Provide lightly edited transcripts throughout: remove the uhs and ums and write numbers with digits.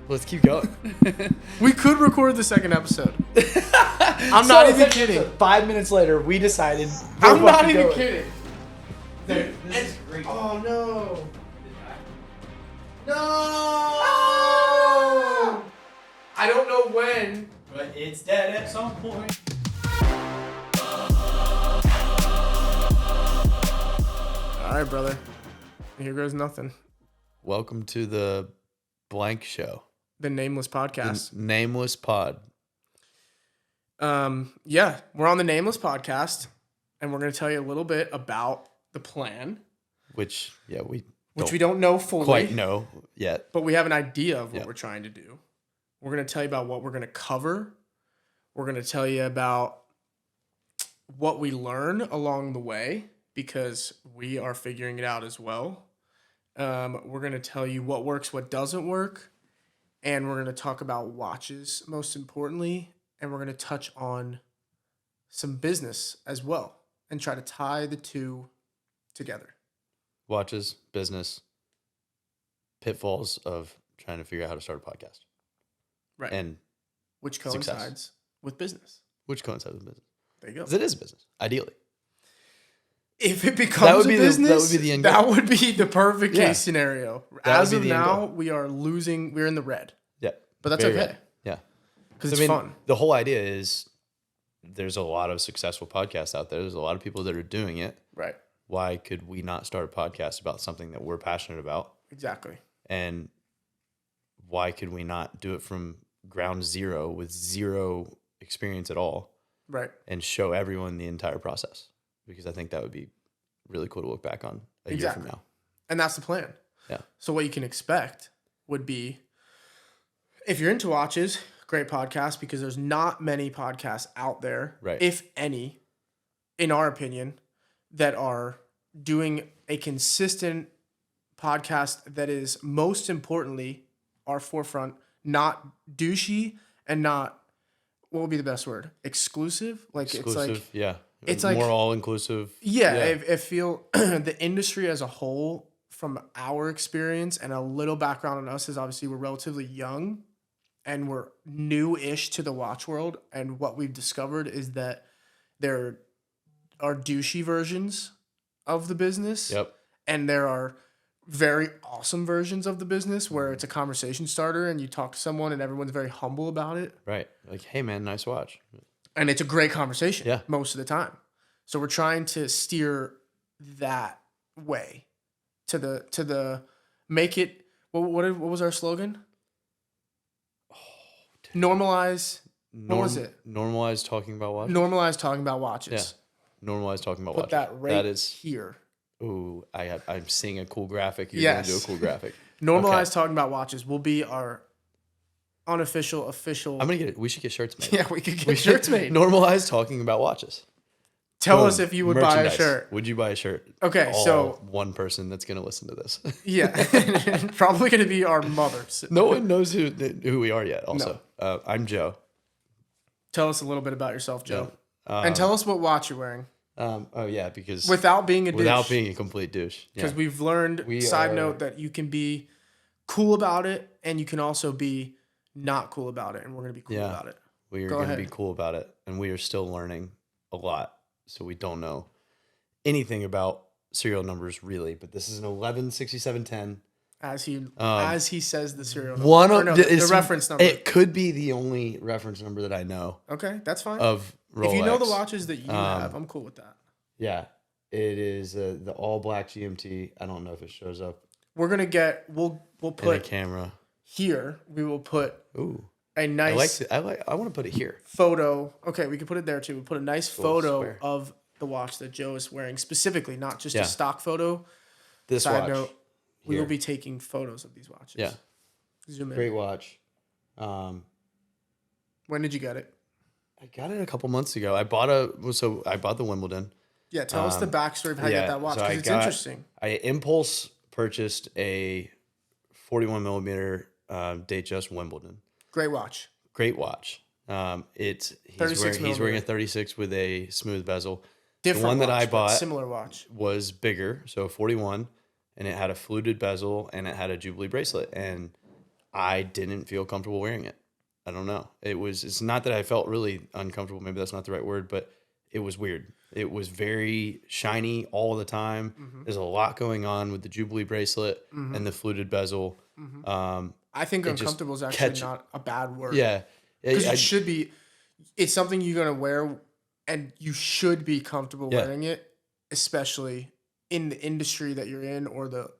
Let's keep going. We could record the second episode. I'm not even kidding. 5 minutes later, we decided. I'm not even kidding. Dude, this is great. Oh no. No! I don't know when, But it's dead at some point. All right, brother. Here goes nothing. Welcome to the blank show. The Nameless Podcast. The Nameless Pod. Yeah, we're on the Nameless Podcast, and we're going to tell you a little bit about the plan. Which we don't know fully. Quite know yet. But we have an idea of what we're trying to do. We're going to tell you about what we're going to cover. We're going to tell you about what we learn along the way, because we are figuring it out as well. We're going to tell you what works, what doesn't work. And we're going to talk about watches, most importantly. And we're going to touch on some business as well and try to tie the two together. Watches, business, pitfalls of trying to figure out how to start a podcast. Right. And which coincides with business. Which coincides with business. There you go. Because it is business, ideally. If it becomes a business, that would be the end goal. That would be the perfect case scenario. As of now, goal. we are losing. We're in the red. Yeah. But that's okay. Red. Yeah. Because it's fun. The whole idea is there's a lot of successful podcasts out there. There's a lot of people that are doing it. Right. Why could we not start a podcast about something that we're passionate about? Exactly. And why could we not do it from ground zero with zero experience at all? Right. And show everyone the entire process? Because I think that would be really cool to look back on a year from now. And that's the plan. Yeah. So what you can expect would be, if you're into watches, great podcast, because there's not many podcasts out there, right, if any, in our opinion, that are doing a consistent podcast that is, most importantly, our forefront, not douchey and not, what would be the best word? Exclusive? Exclusive, it's more like all inclusive. Yeah, I feel the industry as a whole, from our experience and a little background on us, is obviously we're relatively young and we're new-ish to the watch world. And what we've discovered is that there are douchey versions of the business. Yep. And there are very awesome versions of the business where it's a conversation starter and you talk to someone and everyone's very humble about it. Right. Like, hey man, nice watch. And it's a great conversation most of the time. So we're trying to steer that way to the make it, what was our slogan? Normalize. What was it? Normalize talking about watches. Normalize talking about watches. Yeah. Normalize talking about watches. Put that right here. Ooh, I'm seeing a cool graphic. You're going to do a cool graphic. Normalize talking about watches will be our unofficial, official. I'm going to get it. We should get shirts made. Yeah, we could get shirts made. Normalize talking about watches. Tell us if you would buy a shirt. Would you buy a shirt? Okay, so one person that's going to listen to this. Yeah, probably going to be our mothers. No one knows who we are yet. Also, I'm Joe. Tell us a little bit about yourself, Joe, and tell us what watch you're wearing. Because without being a douche. Without being a complete douche. Because we've learned. Side note that you can be cool about it, and you can also be not cool about it, and we're going to be cool about it. We are going to be cool about it, and we are still learning a lot. So we don't know anything about serial numbers really, but this is an 116710. As he says the serial number. The reference number. It could be the only reference number that I know. Okay, that's fine. Of Rolex. If you know the watches that you have, I'm cool with that. Yeah, it is the all black GMT. I don't know if it shows up. We're gonna we'll put in a camera here. We will put a nice. I want to put it here. Photo. Okay, we can put it there too. We'll put a nice photo of the watch that Joe is wearing specifically, not just a stock photo. This Side watch. note, we will be taking photos of these watches. Yeah. Zoom in. Great watch. When did you get it? I got it a couple months ago. I bought the Wimbledon. Yeah, tell us the backstory of how you got that watch, because it's interesting. I impulse purchased a 41 millimeter Datejust Wimbledon. Great watch. Great watch. He's wearing a 36 with a smooth bezel. Different the one watch, that I bought, similar watch, was bigger, so 41, and it had a fluted bezel and it had a Jubilee bracelet. And I didn't feel comfortable wearing it. I don't know. It's not that I felt really uncomfortable. Maybe that's not the right word, but it was weird. It was very shiny all the time. Mm-hmm. There's a lot going on with the Jubilee bracelet Mm-hmm. and the fluted bezel. Mm-hmm. I think uncomfortable is actually not a bad word. Yeah. Because it should be, it's something you're going to wear and you should be comfortable wearing it, especially in the industry that you're in or the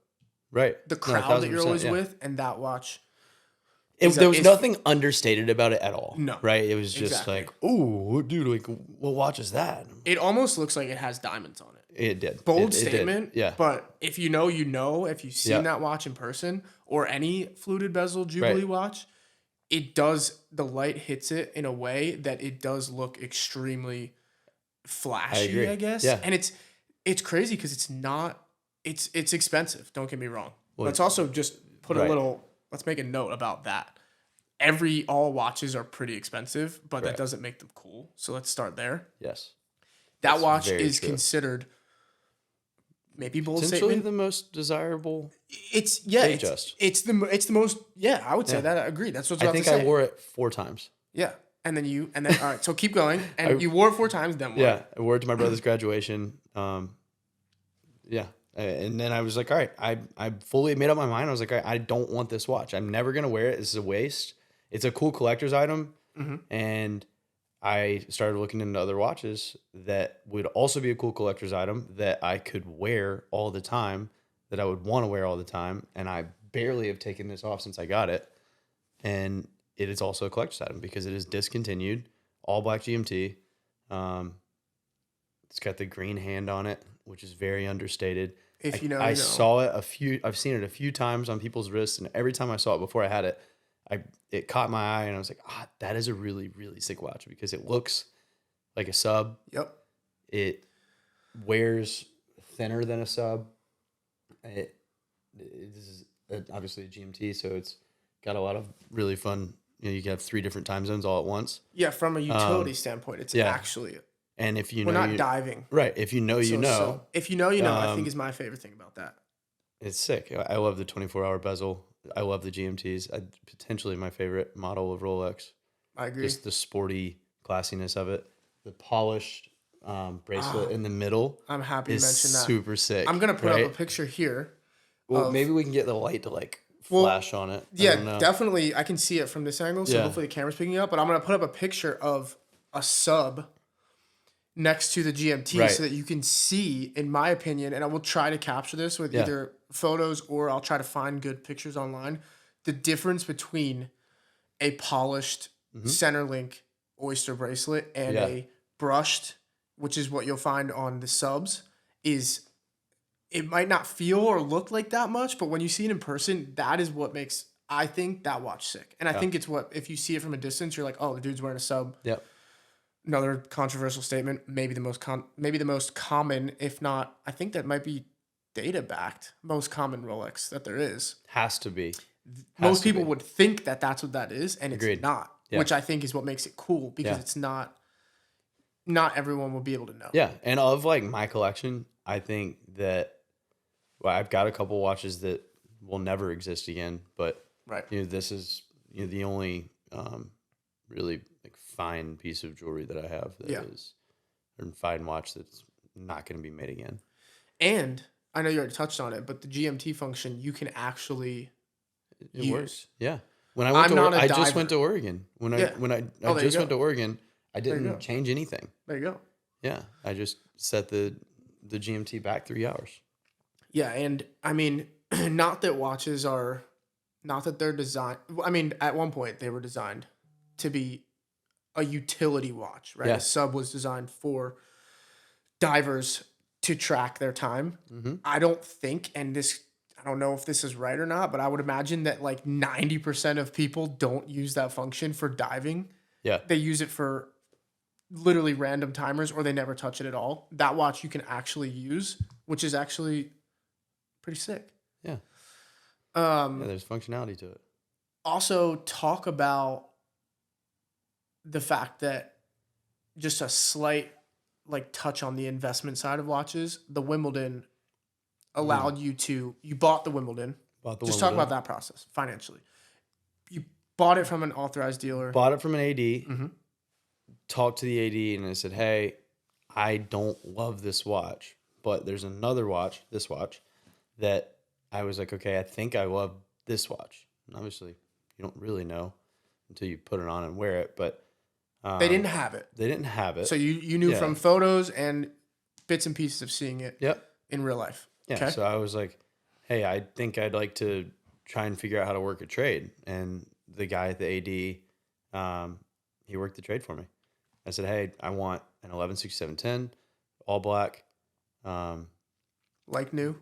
crowd that you're always with. And that watch. There was nothing understated about it at all. No. Right? It was just like, ooh, dude, like, what watch is that? It almost looks like it has diamonds on it. It did. Bold statement. Yeah. But if you know, you know, if you've seen that watch in person or any fluted bezel Jubilee watch, it does, the light hits it in a way that it does look extremely flashy, I guess. Yeah. And it's crazy because it's not, it's expensive. Don't get me wrong. Well, let's also just put let's make a note about that. All watches are pretty expensive, but that doesn't make them cool. So let's start there. Yes. That watch is considered maybe bold statement, the most desirable. It's the most. Yeah, I would say that. I agree. That's what I think. I wore it 4 times. Yeah, and then all right. So keep going. And you wore it 4 times. Then what? Yeah, I wore it to my brother's graduation. Yeah, and then I was like, all right, I fully made up my mind. I was like, all right, I don't want this watch. I'm never gonna wear it. This is a waste. It's a cool collector's item, and I started looking into other watches that would also be a cool collector's item that I could wear all the time, that I would want to wear all the time. And I barely have taken this off since I got it. And it is also a collector's item because it is discontinued, all black GMT. It's got the green hand on it, which is very understated. If you know, I saw it I've seen it a few times on people's wrists, and every time I saw it before I had it, it caught my eye, and I was like, that is a really, really sick watch because it looks like a sub. Yep. It wears thinner than a sub. It is obviously a GMT, so it's got a lot of really fun. You can have 3 different time zones all at once. Yeah, from a utility standpoint, it's actually. And if you we're know, not diving. Right. If you know, you know. So if you know, you know. I think is my favorite thing about that. It's sick. I love the 24-hour bezel. I love the GMTs. Potentially my favorite model of Rolex. I agree. Just the sporty classiness of it. The polished bracelet in the middle. I'm happy you mentioned that. Super sick. I'm gonna put up a picture here. Well, maybe we can get the light to flash on it. Yeah, definitely. I can see it from this angle, so hopefully the camera's picking up. But I'm gonna put up a picture of a sub next to the GMT so that you can see, in my opinion, and I will try to capture this with either photos or I'll try to find good pictures online, the difference between a polished Centerlink oyster bracelet and a brushed, which is what you'll find on the subs, is it might not feel or look like that much, but when you see it in person, that is what makes, I think, that watch sick. And I think it's what, if you see it from a distance, you're like, oh, the dude's wearing a sub. Yep. Another controversial statement, maybe the most common, if not, I think that might be data backed, most common Rolex that there is. Has to be. Most people would think that that's what that is, and it's not, which I think is what makes it cool because it's not everyone will be able to know. Yeah, and of my collection, I think that I've got a couple watches that will never exist again, but this is the only really fine piece of jewelry that I have that is a fine watch that's not going to be made again. And I know you already touched on it, but the GMT function you can actually use. Works. Yeah. When I just went to Oregon. When I just went to Oregon, I didn't change anything. There you go. Yeah, I just set the GMT back 3 hours. Yeah, and I mean, not that they're designed. I mean, at one point they were designed to be a utility watch, right? Yeah. A sub was designed for divers to track their time. Mm-hmm. I don't think, I don't know if this is right or not, but I would imagine that 90% of people don't use that function for diving. Yeah. They use it for literally random timers or they never touch it at all. That watch you can actually use, which is actually pretty sick. Yeah. There's functionality to it. Also, talk about the fact that just a slight touch on the investment side of watches, the Wimbledon allowed you bought the Wimbledon. Talk about that process financially. Bought it from an authorized dealer. Bought it from an AD. Mm-hmm. Talked to the AD, and I said, "Hey, I don't love this watch, but there's another watch, this watch, that I was like, okay, I think I love this watch." And obviously, you don't really know until you put it on and wear it, but they didn't have it. They didn't have it. So you knew from photos and bits and pieces of seeing it in real life. Yeah. Okay. So I was like, hey, I think I'd like to try and figure out how to work a trade. And the guy at the AD, he worked the trade for me. I said, hey, I want an 116710, all black. Like new?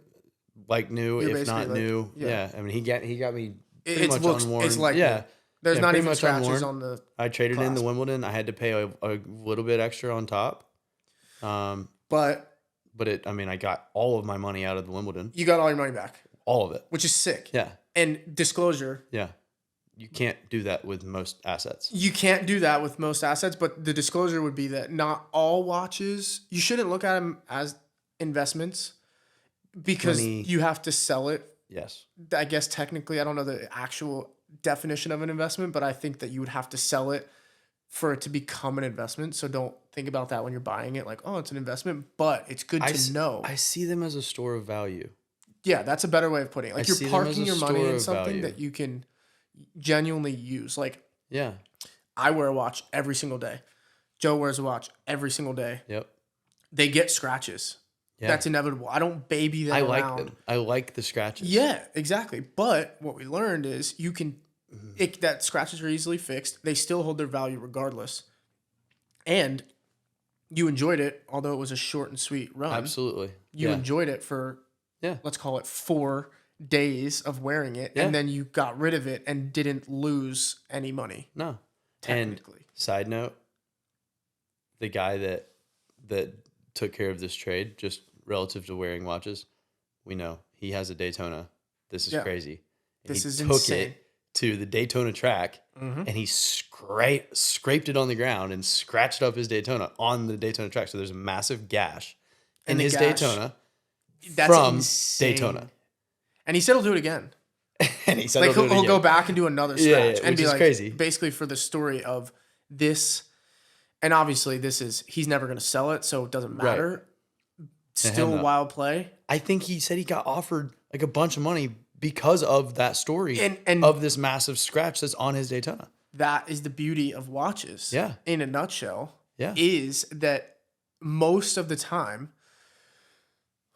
Like new, You're if not like, new. Yeah. I mean, he got me pretty much looks, unworn. It's like new. There's not even scratches unworn. on the I traded clasp. in the Wimbledon. I had to pay a little bit extra on top. But it, I mean, I got all of my money out of the Wimbledon. You got all your money back. All of it. Which is sick. Yeah. And disclosure. Yeah. You can't do that with most assets. You can't do that with most assets, but the disclosure would be that not all watches, you shouldn't look at them as investments because you have to sell it. Yes. I guess technically, I don't know the actual definition of an investment, but I think that you would have to sell it for it to become an investment. So don't think about that when you're buying it like, oh, it's an investment, but it's good to know. I see them as a store of value. Yeah, that's a better way of putting it. Like you're parking your money in something that you can genuinely use. Like, yeah, I wear a watch every single day. Joe wears a watch every single day. Yep. They get scratches. Yeah. That's inevitable. I don't baby them around. Them. I like the scratches. Yeah, exactly. But what we learned is you can, that scratches are easily fixed. They still hold their value regardless. And you enjoyed it, although it was a short and sweet run. Absolutely. You enjoyed it for, let's call it 4 days of wearing it, and then you got rid of it and didn't lose any money. No. Technically. And side note, the guy that took care of this trade, just relative to wearing watches, we know he has a Daytona. This is crazy. And this is took insane. It to the Daytona track, and he scraped it on the ground and scratched up his Daytona on the Daytona track. So there's a massive gash in his Daytona from Daytona. And he said he'll do it again. And he said he'll go back and do another scratch. And be like, crazy. Basically for the story of this, and obviously he's never going to sell it, so it doesn't matter. Right. Still a wild play. I think he said he got offered like a bunch of money because of that story and of this massive scratch that's on his Daytona. That is the beauty of watches. Yeah. In a nutshell. Yeah. Is that most of the time,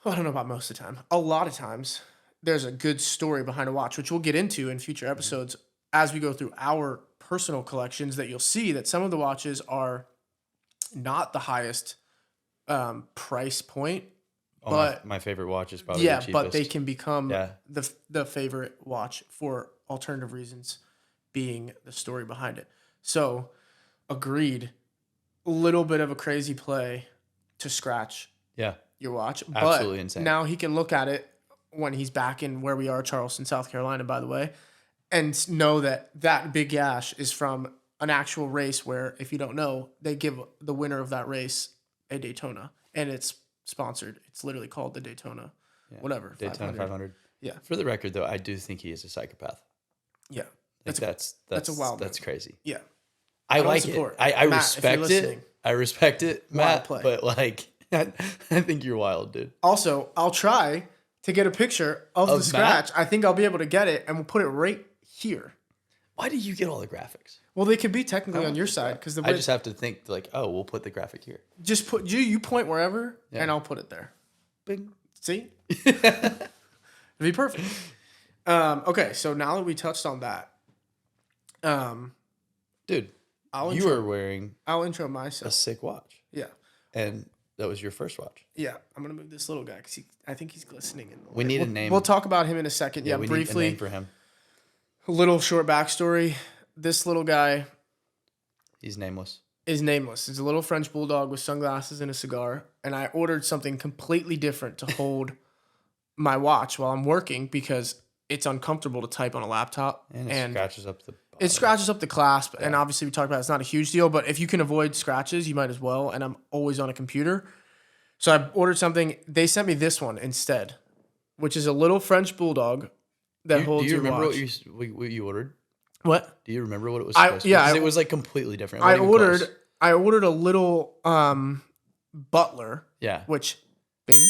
well, I don't know about most of the time, a lot of times, there's a good story behind a watch, which we'll get into in future episodes as we go through our personal collections, that you'll see that some of the watches are not the highest price point. Oh, but my favorite watch is probably the cheapest. But they can become the favorite watch for alternative reasons, being the story behind it. So, agreed. A little bit of a crazy play to scratch your watch. Absolutely but insane. Now he can look at it when he's back in where we are, Charleston, South Carolina, by the way, and know that big gash is from an actual race where, if you don't know, they give the winner of that race a Daytona, and it's sponsored. It's literally called the Daytona, whatever. Daytona 500. Yeah. For the record, though, I do think he is a psychopath. Yeah. That's a wild. That's crazy. Yeah. I like it. I respect it. I respect it, Matt. But like, I think you're wild, dude. Also, I'll try to get a picture of the scratch. I think I'll be able to get it, and we'll put it right here. Why do you get all the graphics? Well, they could be technically on your side because I just have to think like, oh, we'll put the graphic here. Just put you point wherever, and I'll put it there. Bing. See, it'd be perfect. Okay, so now that we touched on that, dude, you are wearing. I'll intro myself. A sick watch. Yeah. And that was your first watch. Yeah, I'm gonna move this little guy because I think he's glistening. We need a name. We'll talk about him in a second. Yeah, we briefly. Need a name for him. A little short backstory. This little guy. He's nameless. Is nameless. He's a little French bulldog with sunglasses and a cigar. And I ordered something completely different to hold my watch while I'm working because it's uncomfortable to type on a laptop. And it scratches up the bottom. It scratches up the clasp. Yeah. And obviously we talked about it's not a huge deal, but if you can avoid scratches, you might as well. And I'm always on a computer. So I ordered something. They sent me this one instead, which is a little French bulldog that holds your watch. Do you remember what you ordered? What? Do you remember what it was supposed to be? Yeah, 'Cause it was like completely different. It wasn't even close. I ordered a little butler. Yeah. Which, bing,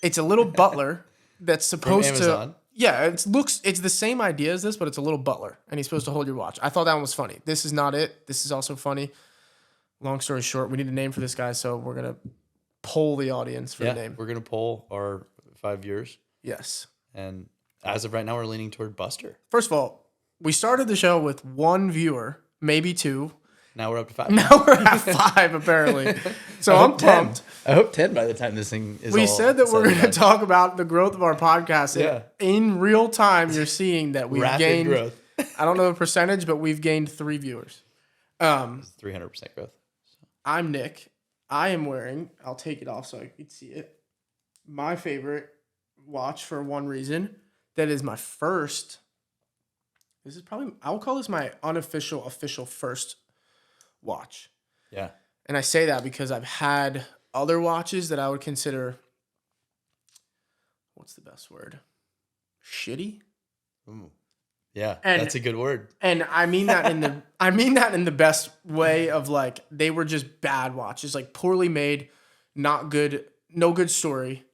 it's a little butler that's supposed From Amazon. Yeah, it's the same idea as this, but it's a little butler, and he's supposed to hold your watch. I thought that one was funny. This is not it. This is also funny. Long story short, we need a name for this guy, so we're gonna poll the audience for the name. We're gonna poll our 5 viewers. Yes. And as of right now, we're leaning toward Buster. First of all, we started the show with 1 viewer, maybe 2. Now we're up to 5. Now we're at 5, apparently. So I'm pumped. I hope 10 by the time this thing is We all said that we're said and going to done. talk about the growth of our podcast. Yeah. In real time, you're seeing that we've Rapid gained growth. I don't know the percentage, but we've gained 3 viewers. 300% growth. I'm Nick. I am wearing, I'll take it off so I can see it, my favorite watch for one reason. That is my first. This is probably, I'll call this my unofficial, official first watch. Yeah. And I say that because I've had other watches that I would consider, what's the best word? Shitty? Ooh. Yeah, And- that's a good word. And I mean that in the best way of like they were just bad watches, like poorly made, not good, no good story,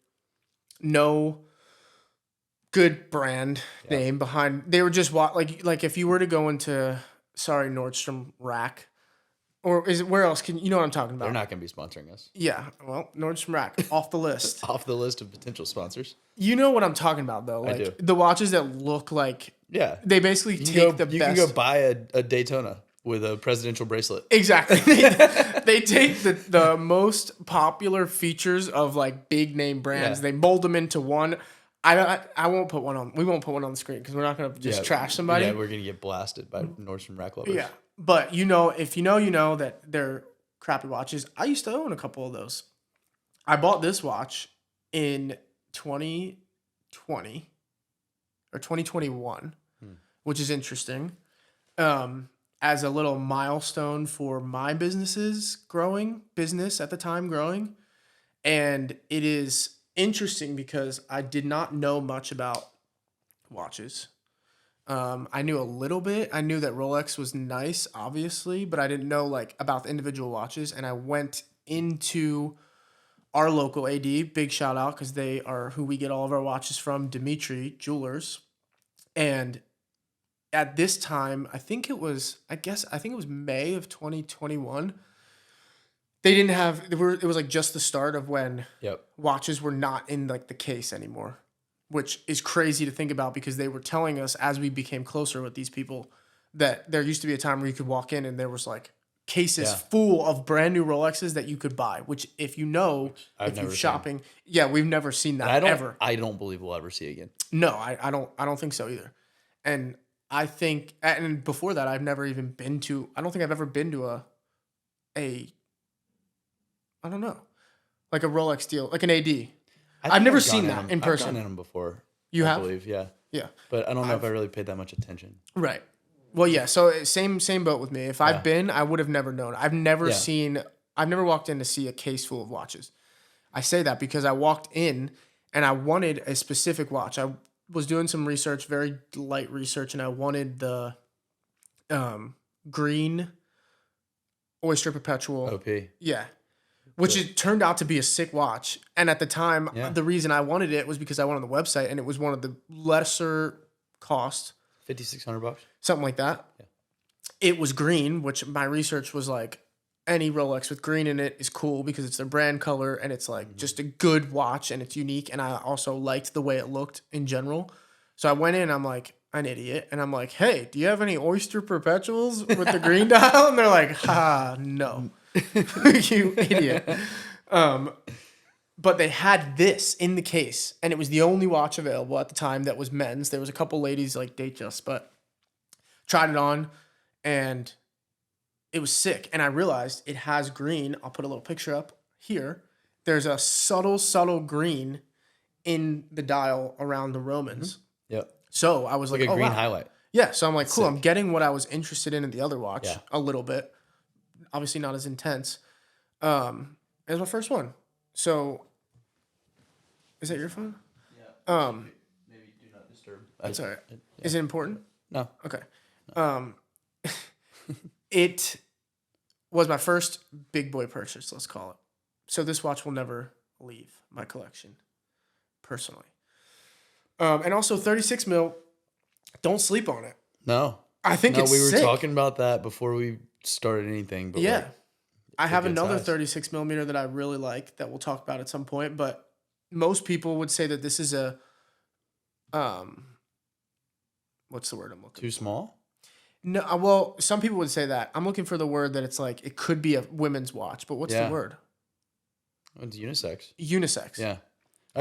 no good brand name behind. They were just like if you were to go into Nordstrom Rack, or is it where else can you know what I'm talking about? They're not going to be sponsoring us. Yeah, well, Nordstrom Rack off the list. Off the list of potential sponsors. You know what I'm talking about though, like do. the watches that look like they basically You take can the best. go buy a Daytona with a presidential bracelet. Exactly. They take the most popular features of like big name brands. Yeah. They mold them into one. I won't put one on. We won't put one on the screen because we're not going to just trash somebody. Yeah, we're going to get blasted by Nordstrom Rack lovers. Yeah. But you know that they're crappy watches. I used to own a couple of those. I bought this watch in 2020 or 2021, which is interesting. As a little milestone for my business at the time growing. And it is interesting because I did not know much about watches. I knew a little bit. I knew that Rolex was nice, obviously, but I didn't know like about the individual watches. And I went into our local AD, big shout out because they are who we get all of our watches from, Dimitri Jewelers. And at this time, I think it was May of 2021. They didn't have, it was like just the start of when watches were not in like the case anymore, which is crazy to think about because they were telling us as we became closer with these people that there used to be a time where you could walk in and there was like cases full of brand new Rolexes that you could buy, which if you know, if you're shopping, we've never seen that ever. I don't believe we'll ever see again. No, I don't think so either. And I think, and before that, I've never even been to, I don't think I've ever been to I don't know, like a Rolex deal, like an AD. I've never seen that in person. I've gone in them before. You have? I believe, yeah. Yeah. But I don't know if I really paid that much attention. Right. Well, yeah. So same boat with me. If I've been, I would have never known. I've never walked in to see a case full of watches. I say that because I walked in and I wanted a specific watch. I was doing some research, very light research, and I wanted the green Oyster Perpetual. OP. Yeah. Which it turned out to be a sick watch. And at the time, the reason I wanted it was because I went on the website and it was one of the lesser cost. $5,600? Something like that. Yeah. It was green, which my research was like, any Rolex with green in it is cool because it's their brand color and it's like just a good watch and it's unique. And I also liked the way it looked in general. So I went in, I'm like an idiot. And I'm like, hey, do you have any Oyster Perpetuals with the green dial? And they're like, no. You idiot. But they had this in the case, and it was the only watch available at the time that was men's. There was a couple ladies like Datejust, but tried it on, and it was sick. And I realized it has green. I'll put a little picture up here. There's a subtle green in the dial around the Romans. Mm-hmm. Yep. So I was like, a green wow. highlight. Yeah. So I'm like, cool. Sick. I'm getting what I was interested in the other watch a little bit. Obviously not as intense. It was my first one. So, is that your phone? Yeah. Maybe do not disturb. That's all right. Is it important? No. Okay. It was my first big boy purchase, let's call it. So this watch will never leave my collection, personally. And also 36 mil, don't sleep on it. No. I think it's we were sick. talking about that before we started anything. But yeah. like, I have good another size. 36 millimeter that I really like that we'll talk about at some point, but most people would say that this is a, what's the word I'm looking Too for? small? No, well, some people would say that. I'm looking for the word that it's like, it could be a women's watch, but what's the word? It's unisex. Unisex. Yeah.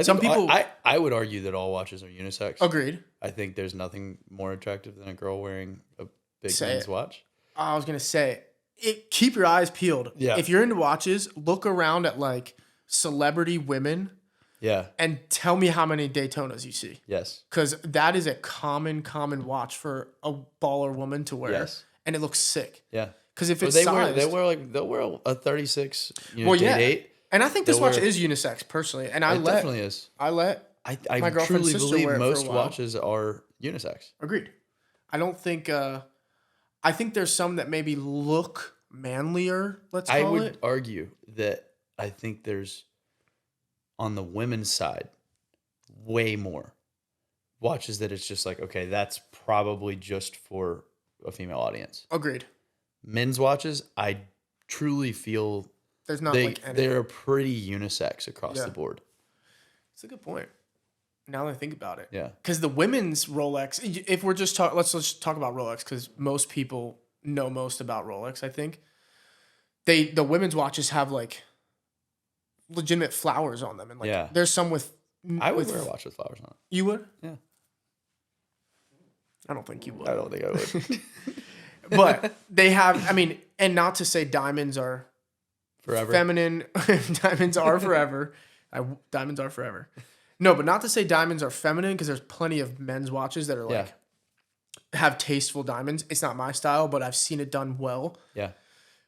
Some people... I would argue that all watches are unisex. Agreed. I think there's nothing more attractive than a girl wearing a big Say men's it. watch. I was going to say, keep your eyes peeled. Yeah. If you're into watches, look around at like celebrity women Yeah. and tell me how many Daytonas you see. Yes. Because that is a common watch for a baller woman to wear. Yes. And it looks sick. Yeah. Because if it's they'll sized... wear a 36, well, date yeah. 8. And I think this watch is unisex, personally. And It definitely is. I let I my girlfriend's truly sister believe wear it for a most while. watches are unisex. Agreed. I don't think... I think there's some that maybe look manlier, let's call it. I would argue that I think there's, on the women's side, way more watches that it's just like, okay, that's probably just for a female audience. Agreed. Men's watches, I truly feel there's not like any. They're pretty unisex across the board. It's a good point. Now that I think about it. Yeah. Because the women's Rolex, if we're just let's just talk about Rolex, because most people know most about Rolex, I think. The women's watches have like legitimate flowers on them. And like there's some with... I would wear a watch with flowers on it. You would? Yeah. I don't think you would. I don't think I would. But they have, I mean, and not to say diamonds are forever. Feminine. Diamonds are forever. Diamonds are forever. No, but not to say diamonds are feminine, because there's plenty of men's watches that are like have tasteful diamonds. It's not my style, but I've seen it done well. Yeah.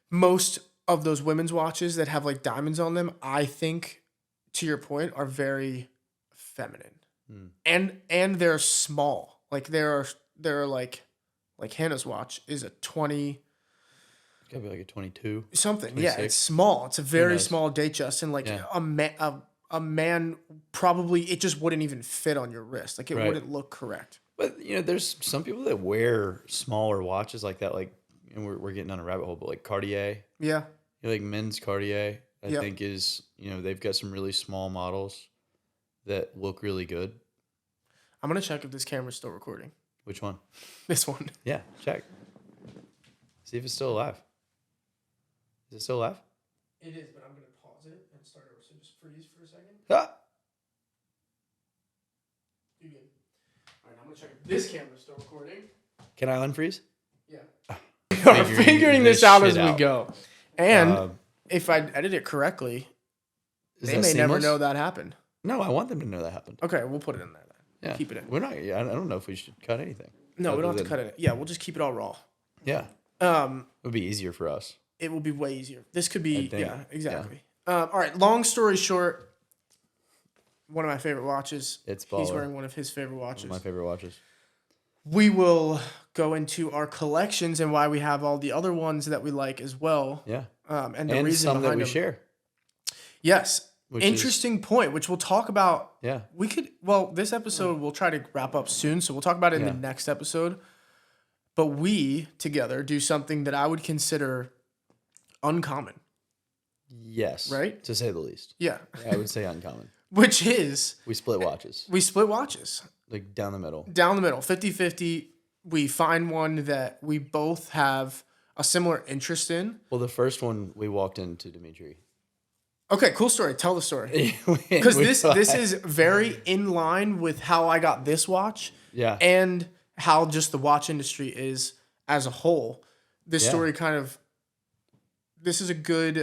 Most of those women's watches that have like diamonds on them, I think, to your point, are very feminine. And they're small. Like they're like Hannah's watch is a 20. Gotta be like a 22. Something. 26. Yeah, it's small. It's a very small Datejust, and like a man probably, it just wouldn't even fit on your wrist. Like it wouldn't look correct. But there's some people that wear smaller watches like that. Like, and we're getting on a rabbit hole, but like Cartier. Yeah. Like men's Cartier, I think is, they've got some really small models that look really good. I'm gonna check if this camera's still recording. Which one? This one. Yeah, check. See if it's still alive. Is it still alive? It is, but I'm gonna pause it and start over. So just freeze for a second. Ah. You good? All right, I'm gonna check if this camera's still recording. Can I unfreeze? Yeah. We're figuring this out as we go. And if I edit it correctly, they may never know that happened. No, I want them to know that happened. Okay, we'll put it in there then. Yeah. Keep it in. We're not. I don't know if we should cut anything. No, we don't have to cut it. Yeah, we'll just keep it all raw. Yeah. It would be easier for us. It will be way easier. This could be, yeah, exactly. Yeah. All right, long story short, one of my favorite watches. It's baller. He's wearing one of his favorite watches. One of my favorite watches. We will go into our collections and why we have all the other ones that we like as well. Yeah. And the reason some that we them. share. Yes. Interesting point, which we'll talk about. Yeah. This episode we'll try to wrap up soon, so we'll talk about it in the next episode. But we together do something that I would consider uncommon. Yes. Right? To say the least. Yeah. I would say uncommon. Which is... We split watches. Like down the middle. 50-50. We find one that we both have a similar interest in. Well, the first one we walked into Dimitri. Okay, cool story. Tell the story. Because this is very in line with how I got this watch. Yeah. And how just the watch industry is as a whole. This story this is a good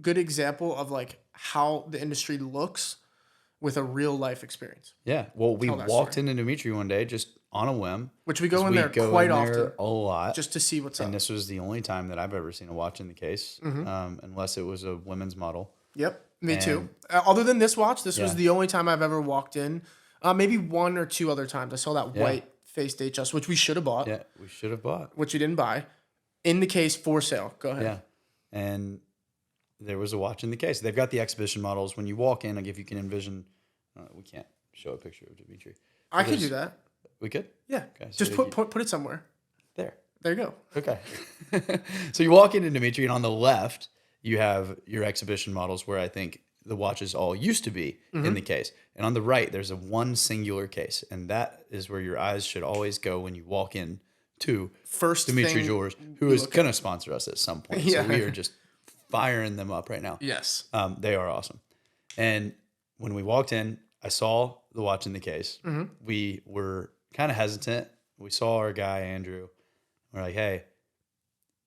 example of like how the industry looks with a real life experience. Yeah. Well, we walked into Dimitri one day just on a whim. Which we go in there quite often. A lot. Just to see what's up. And this was the only time that I've ever seen a watch in the case, unless it was a women's model. Yep. Me too. Other than this watch, this was the only time I've ever walked in. Maybe one or two other times. I saw that white face date just, which we should have bought. Yeah, we should have bought. Which we didn't buy. In the case for sale. Go ahead. Yeah, and there was a watch in the case. They've got the exhibition models. When you walk in, like if you can envision, we can't show a picture of Dimitri. I could do that. We could? Yeah. Okay, so just put it somewhere. There. There you go. Okay. So you walk into Dimitri, and on the left, you have your exhibition models where I think the watches all used to be in the case. And on the right, there's one singular case. And that is where your eyes should always go when you walk in to First Dimitri Jewelers, who is going to sponsor us at some point. Yeah. So we are just firing them up right now. Yes. They are awesome. And when we walked in, I saw the watch in the case. We were kind of hesitant. We saw our guy, Andrew. We're like, hey,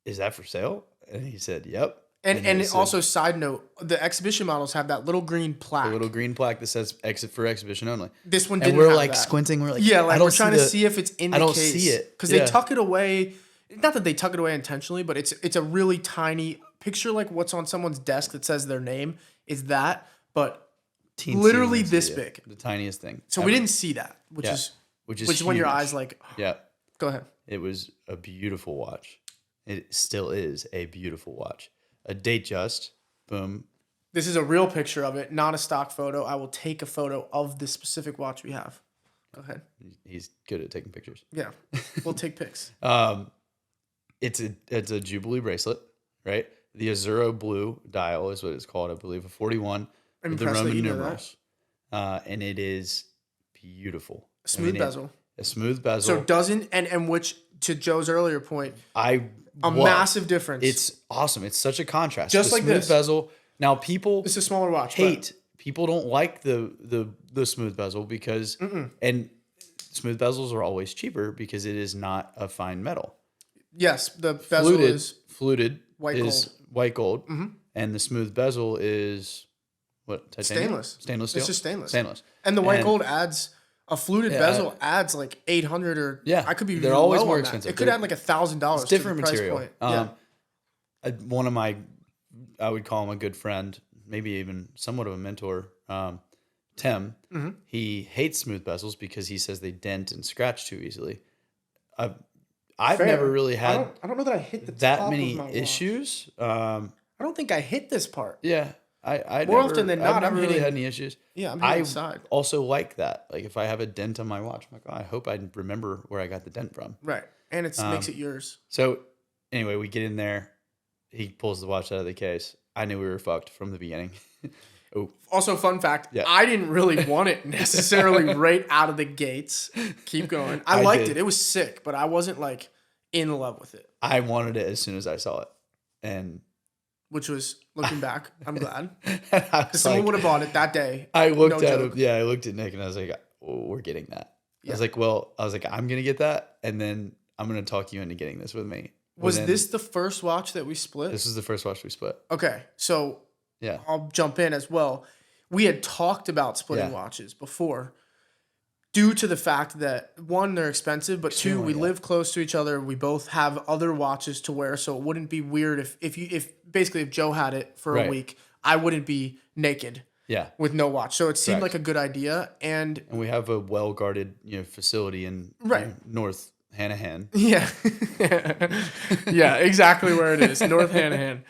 is that for sale? And he said, yep. And also, side note, the exhibition models have that little green plaque. The little green plaque that says exit for exhibition only. This one didn't have that. And we're have like that. squinting. We're like, yeah, like we're trying to see if it's in the case. I don't see it. Because they tuck it away. Not that they tuck it away intentionally, but it's a really tiny picture, like what's on someone's desk that says their name is that, but literally this big. The tiniest thing. So we didn't see that, which is when your eyes like, oh. Yeah. Go ahead. It was a beautiful watch. It still is a beautiful watch. A date just, boom. This is a real picture of it, not a stock photo. I will take a photo of this specific watch we have. Go ahead. He's good at taking pictures. Yeah, we'll take pics. It's a Jubilee bracelet, right? The Azzurro blue dial is what it's called, I believe, a 41 with the Roman numerals. And it is beautiful. Smooth bezel. A smooth bezel. So doesn't and which to Joe's earlier point, massive difference. It's awesome. It's such a contrast. Just the like smooth this bezel. Now people, it's a smaller watch. People don't like the smooth bezel because and smooth bezels are always cheaper because it is not a fine metal. Yes, the bezel is fluted white gold, mm-hmm. and the smooth bezel is what? Titanium? Stainless steel. It's just stainless. Stainless. And the white gold adds. A fluted bezel adds like $800 or I could be. They're always more expensive. It could add like $1,000. It's different to the material. Price point. One of my, I would call him a good friend, maybe even somewhat of a mentor. Tim. Mm-hmm. He hates smooth bezels because he says they dent and scratch too easily. I've never really had. I don't know that I hit the that top many of my issues. I don't think I hit this part. Yeah. I more often than not, I've never really had any issues. Yeah, I'm hitting the side. Also like that. Like if I have a dent on my watch, I'm like, oh, I hope I remember where I got the dent from. Right, and it makes it yours. So anyway, we get in there. He pulls the watch out of the case. I knew we were fucked from the beginning. Oh. Also, fun fact: I didn't really want it necessarily right out of the gates. Keep going. I liked it. It was sick, but I wasn't like in love with it. I wanted it as soon as I saw it, and. Which was, looking back, I'm glad. Because someone would have bought it that day. I looked at him. Yeah, I looked at Nick and I was like, oh, we're getting that. Yeah. I was like, I'm going to get that. And then I'm going to talk you into getting this with me. Was this the first watch that we split? This is the first watch we split. Okay. So I'll jump in as well. We had talked about splitting watches before. Due to the fact that, one, they're expensive, but two, we live close to each other. We both have other watches to wear, so it wouldn't be weird if Joe had it for a week, I wouldn't be naked. Yeah. With no watch. So it seemed like a good idea. And we have a well-guarded facility in North Hanahan. Yeah. Yeah, exactly where it is. North Hanahan.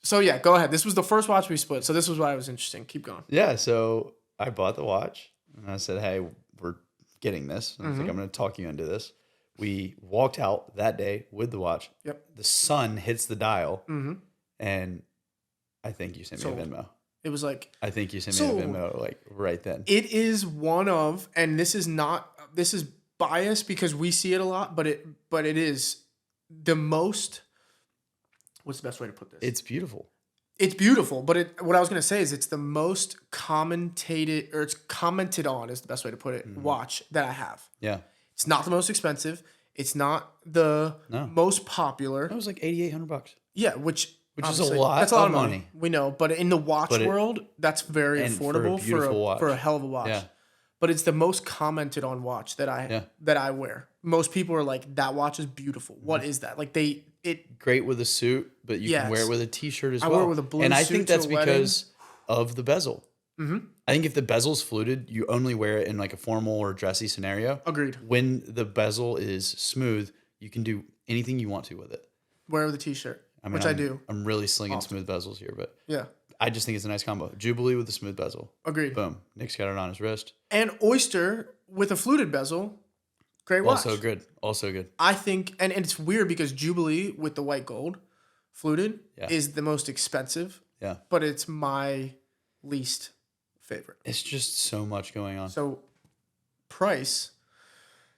So yeah, go ahead. This was the first watch we split, so this was why it was interesting. Keep going. Yeah, so I bought the watch. And I said, hey, we're getting this. And I was like, I'm going to talk you into this. We walked out that day with the watch. Yep. The sun hits the dial. Mm-hmm. And I think you sent me a Venmo. It was like... I think you sent me a Venmo like right then. It is one of... And this is biased because we see it a lot, but it is the most... What's the best way to put this? It's beautiful. It's beautiful, but what I was going to say is it's the most commented on is the best way to put it, watch that I have. Yeah. It's not the most expensive. It's not the most popular. It was like $8,800. Yeah, which is a lot. That's a lot of money. We know, but in the watch world, that's very affordable for a hell of a watch. Yeah. But it's the most commented on watch that I wear. Most people are like, that watch is beautiful. What is that? Like great with a suit, but you can wear it with a t-shirt as well. I wear it with a blue suit. And I think that's because of the bezel. I think if the bezel's fluted, you only wear it in like a formal or dressy scenario. Agreed. When the bezel is smooth, you can do anything you want to with it. Wear with a t-shirt, I which I do. I'm really slinging smooth bezels here, but Yeah. I just think it's a nice combo. Jubilee with the smooth bezel. Agreed. Boom. Nick's got it on his wrist. And Oyster with a fluted bezel. Great watch. Also good. Also good. I think, and it's weird because Jubilee with the white gold fluted is the most expensive. Yeah. But it's my least favorite. It's just so much going on. So price,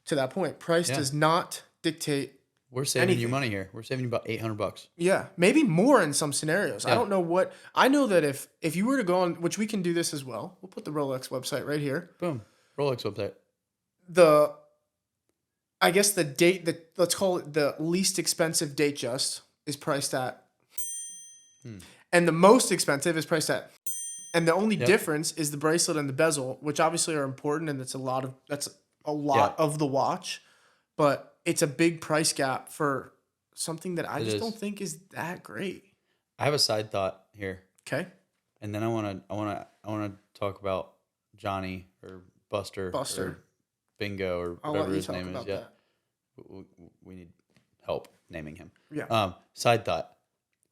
to that point, price does not dictate. We're saving you money here. We're saving you about $800. Yeah, maybe more in some scenarios. Yeah. I don't know what. I know that if you were to go on, which we can do this as well. We'll put the Rolex website right here. Boom. Rolex website. I guess the date that, let's call it the least expensive date just, is priced at. And the most expensive is priced at. And the only difference is the bracelet and the bezel, which obviously are important, and that's a lot of the watch, but it's a big price gap for something that I just don't think is that great. I have a side thought here. Okay. And then I want to talk about Johnny or Buster or Bingo or whatever his name is. Yeah. We need help naming him. Yeah. Side thought.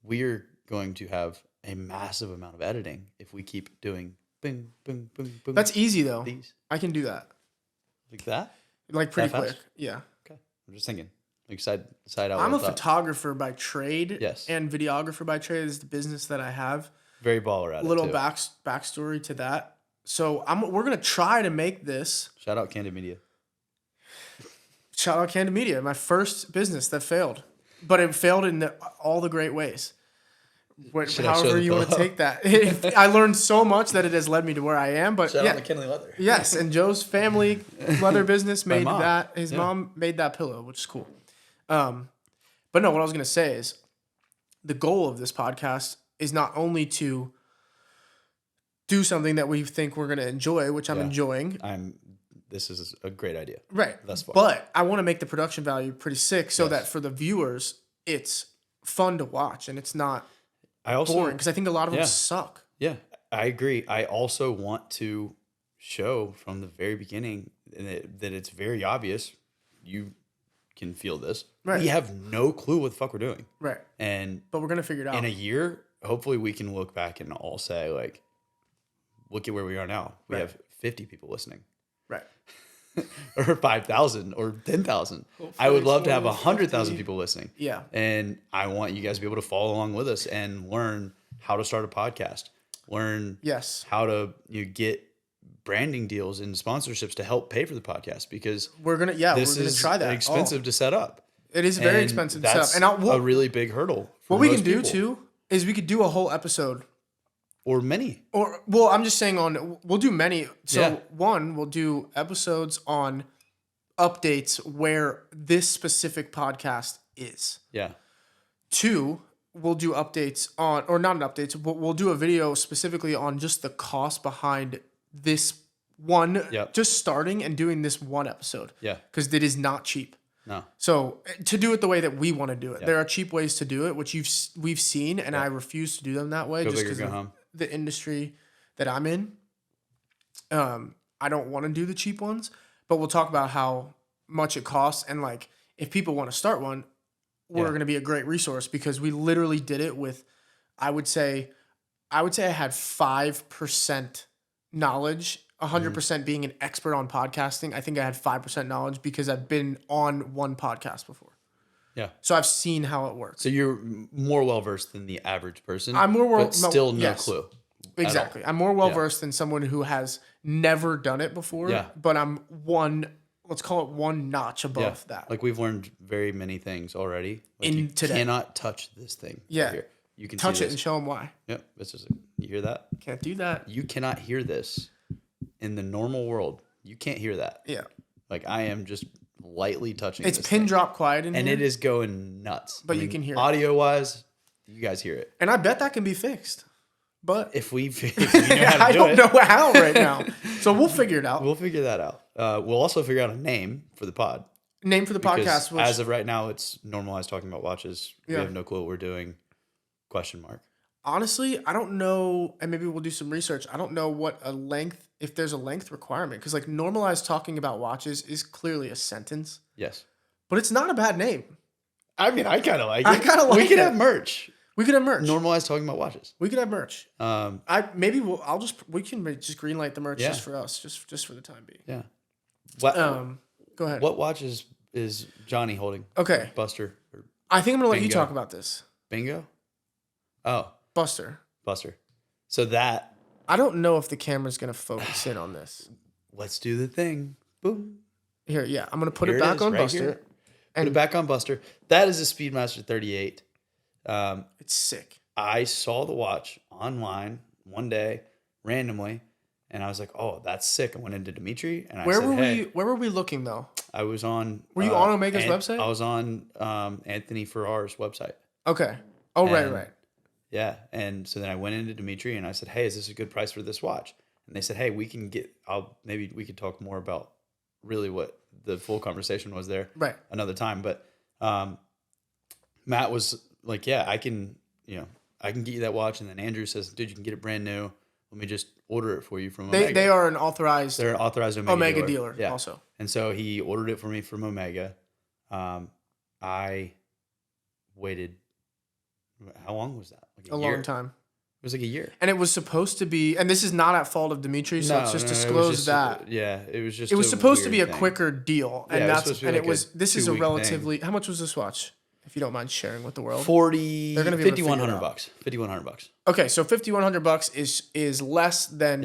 We're going to have a massive amount of editing if we keep doing bing, bing, bing, bing. That's easy though. These. I can do that. Like that? Like pretty quick. Yeah. Okay. I'm just thinking. Like side out. I'm a photographer by trade. Yes. And videographer by trade. This is the business that I have. Very baller at it. Little backstory to that. So we're gonna try to make this. Shout out Candid Media. Shout out Cann Media, my first business that failed, but it failed in all the great ways. However you want to take that. I learned so much that it has led me to where I am. But Shout out McKinley Leather. Yes, and Joe's family leather business made that. His mom made that pillow, which is cool. But no, what I was gonna say is the goal of this podcast is not only to do something that we think we're gonna enjoy, which I'm enjoying. This is a great idea. Right. Thus far. But I want to make the production value pretty sick so that for the viewers, it's fun to watch and it's not boring. Because I think a lot of them suck. Yeah, I agree. I also want to show from the very beginning that it's very obvious. You can feel this. Right. We have no clue what the fuck we're doing. Right. But we're going to figure it out. In a year, hopefully we can look back and all say, like, look at where we are now. We have 50 people listening. Right. Or 5,000 or 10,000. I would love to have 100,000 people listening. Yeah. And I want you guys to be able to follow along with us and learn how to start a podcast. Learn how to get branding deals and sponsorships to help pay for the podcast, because we're gonna try that. Expensive to set up. It is very expensive to set up. And a really big hurdle. What we can do too is we could do a whole episode. Or many. I'm just saying we'll do many. So one, we'll do episodes on updates where this specific podcast is. Yeah. Two, we'll do updates on, or not updates, but we'll do a video specifically on just the cost behind this one, just starting and doing this one episode. Yeah. Because it is not cheap. No. So to do it the way that we want to do it, there are cheap ways to do it, which we've seen, and I refuse to do them that way just because of the industry that I'm in. I don't want to do the cheap ones, but we'll talk about how much it costs, and like if people want to start one, we're going to be a great resource, because we literally did it with, I would say I had 5% knowledge. 100% being an expert on podcasting. I think I had 5% knowledge because I've been on one podcast before. Yeah. So I've seen how it works. So you're more well-versed than the average person. I'm more but still no clue. Exactly. I'm more well-versed than someone who has never done it before. Yeah. But I'm let's call it one notch above that. Like we've learned very many things already. Like you cannot touch this thing. Yeah. Right here. You can touch it and show them why. Yep. You hear that? Can't do that. You cannot hear this. In the normal world, you can't hear that. Yeah. Like I am just lightly touching it's pin drop quiet in here. And it is going nuts. But you can hear it. Audio-wise, you guys hear it. And I bet that can be fixed. But if we know how to do it. I don't know how right now. So we'll figure it out. We'll figure that out. We'll also figure out a name for the pod. Name for the podcast. As of right now, it's Normalize Talking About Watches. We have no clue what we're doing. ? Honestly, I don't know, and maybe we'll do some research. I don't know what a length, if there's a length requirement, because like Normalize Talking About Watches is clearly a sentence, Yes. but it's not a bad name. I mean, I kind of like it. I kind of like We could it. have merch. We could have merch. Normalize talking about watches. We could have merch. We can just greenlight the merch Yeah. just for us, just for the time being. Yeah. What? Go ahead. What watches is Johnny holding? Okay. Buster or I think I'm gonna let you Bingo. talk about this. Bingo? Oh, Buster. So that. I don't know if the camera's gonna focus in on this. Let's do the thing. Boom. Here, yeah, I'm gonna put Here it back is, on right Buster. here. Put it back on Buster. That is a Speedmaster 38. It's sick. I saw the watch online one day randomly, and I was like, "Oh, that's sick." I went into Dimitri, and I Where said, were "Hey." Where were we looking though? I was on. Were you on Omega's website? I was on Anthony Farrar's website. Okay. Oh, And- right. Yeah, and so then I went into Dimitri and I said, "Hey, is this a good price for this watch?" And they said, "Hey, we can get. Maybe we could talk more about really what the full conversation was there, Right. another time." But Matt was like, "Yeah, I can. I can get you that watch." And then Andrew says, "Dude, you can get it brand new. Let me just order it for you from Omega." They are an authorized They're an authorized Omega dealer Yeah. also. And so he ordered it for me from Omega. I waited. How long was that? Like A year? long time. It was like a year. And it was supposed to be, and this is not at fault of Dimitri, so let's just disclose that. Yeah, it was just. It was supposed to be a weird thing. quicker deal, and Yeah, it was that's supposed to be and like it was. a This is a 2-week relatively. How much was this watch? If you don't mind sharing with the world. 40. They're gonna be able to figure it $5,100 out. bucks. $5,100. Okay, so $5,100 is less than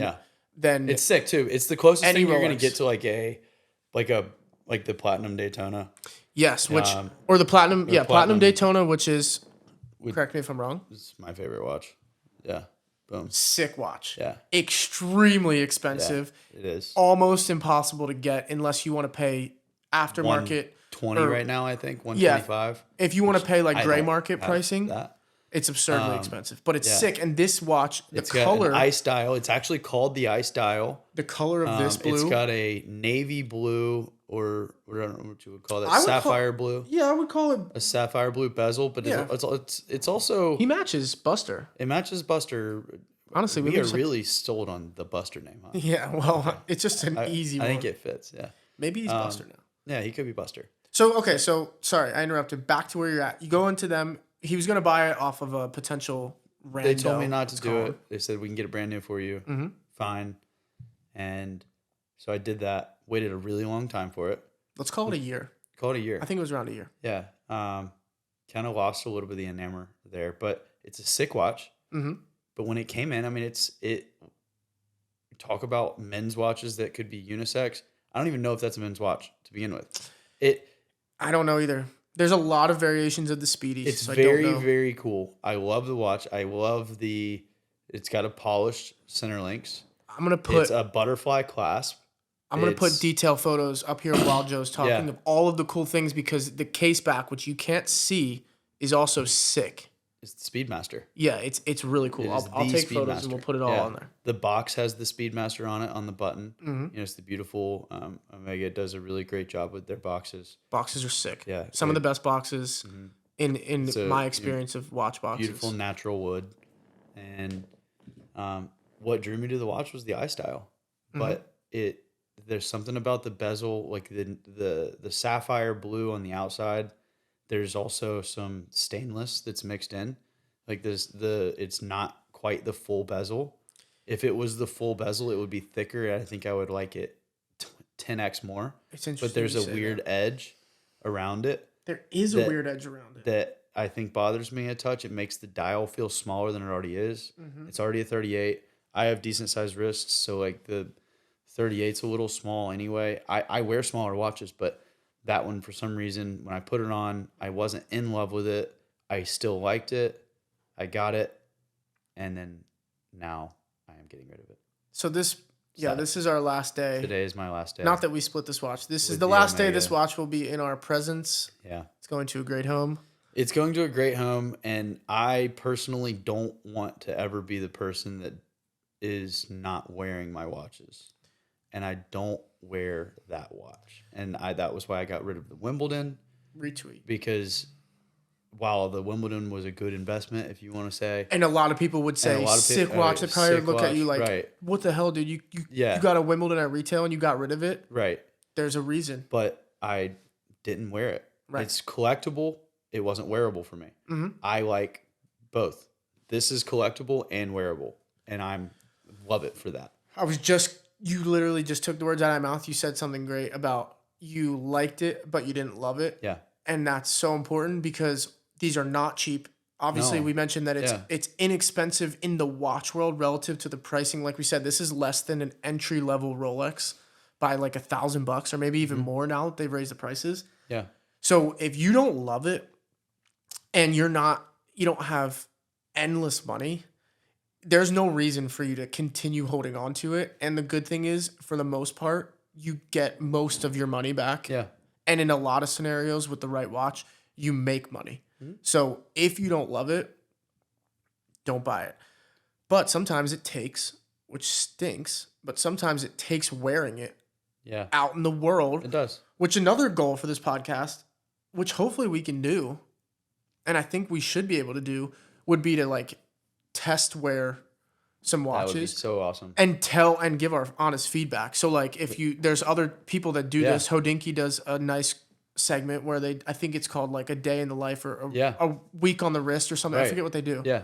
It's sick too. It's the closest Any thing you're gonna Rolex. get to like the Platinum Daytona. yes, which or the platinum Platinum. platinum Daytona, which is correct me if I'm wrong. It's my favorite watch. Yeah. Boom. Sick watch. Yeah. Extremely expensive. It is. Almost impossible to get unless you want to pay aftermarket. 20 or- right now, I think. 125. If you want to pay like I gray don't market have pricing, that. it's absurdly expensive. But it's sick. And this watch, the It's got color, an ice dial. It's actually called the ice dial. the color of this blue. It's got a navy blue or I don't know what you would call that. I would Sapphire blue. Yeah, I would call it. A sapphire blue bezel, but Yeah. it's also He matches Buster. it matches Buster. Honestly, we we are just- really sold on the Buster name, huh? Yeah, well, it's just an easy I one. think it fits. Yeah. Maybe he's Buster now. Yeah, he could be Buster. So sorry, I interrupted. Back to where you're at. You go into them. He was going to buy it off of a potential rando. They told me not to let's do call it. They said we can get it brand new for you. Mm-hmm. Fine. And so I did that. Waited a really long time for it. Let's call it a year. Called a year. I think it was around a year. Yeah. Kind of lost a little bit of the enamor there, but it's a sick watch. Mm-hmm. But when it came in, I mean, talk about men's watches that could be unisex. I don't even know if that's a men's watch to begin with. I don't know either. There's a lot of variations of the Speedy. It's so very, I don't know. very cool. I love the watch. I love it's got a polished center links. I'm gonna put It's a butterfly clasp. put detail photos up here while Joe's talking Yeah. of all of the cool things because the case back, which you can't see, is also sick. It's the Speedmaster. Yeah, it's really cool. It is I'll the take photos Speedmaster. and we'll put it all Yeah. on there. The box has the Speedmaster on it on the button. Mm-hmm. It's the beautiful Omega does a really great job with their boxes. Boxes are sick. Yeah, Some of the best boxes in So, my experience of watch boxes. Beautiful natural wood. And what drew me to the watch was the eye style. But there's something about the bezel, like the sapphire blue on the outside. There's also some stainless that's mixed in. Like it's not quite the full bezel. If it was the full bezel, it would be thicker. I think I would like it 10x more. It's interesting. But there's you a say weird that. edge around it There is a weird edge around it. that I think bothers me a touch. It makes the dial feel smaller than it already is. It's already a 38. I have decent sized wrists, so like the 38's a little small anyway. I wear smaller watches, but that one, for some reason, when I put it on, I wasn't in love with it. I still liked it. I got it. And then now I am getting rid of it. So this Sad. is our last day. Today is my last day. Not that we split this watch. This is With the the last day Omega. this watch will be in our presence. Yeah. It's going to a great home. It's going to a great home, and I personally don't want to ever be the person that is not wearing my watches. And I don't wear that watch. And that was why I got rid of the Wimbledon, Retweet. because while the Wimbledon was a good investment, if you want to say. And a lot of people would say, sick watch. They probably would look at you like, right. What the hell, dude? You got a Wimbledon at retail and you got rid of it? Right. There's a reason. But I didn't wear it. Right. It's collectible. It wasn't wearable for me. Mm-hmm. I like both. This is collectible and wearable. And I love it for that. You literally just took the words out of my mouth. You said something great about you liked it, but you didn't love it. Yeah. And that's so important because these are not cheap. Obviously, we mentioned that it's inexpensive in the watch world relative to the pricing. Like we said, this is less than an entry level Rolex by like $1,000 or maybe even more now that they've raised the prices. Yeah. So if you don't love it and you don't have endless money, there's no reason for you to continue holding on to it. And the good thing is, for the most part, you get most of your money back. Yeah. And in a lot of scenarios with the right watch, you make money. Mm-hmm. So if you don't love it, don't buy it. But sometimes it takes, which stinks, but sometimes it takes wearing it out in the world. It does. Which another goal for this podcast, which hopefully we can do, and I think we should be able to do, would be to like test wear some watches. That would be so awesome. And give our honest feedback. So like there's other people that do this. Hodinky does a nice segment where I think it's called like a day in the life or a week on the wrist or something. Right. I forget what they do. Yeah.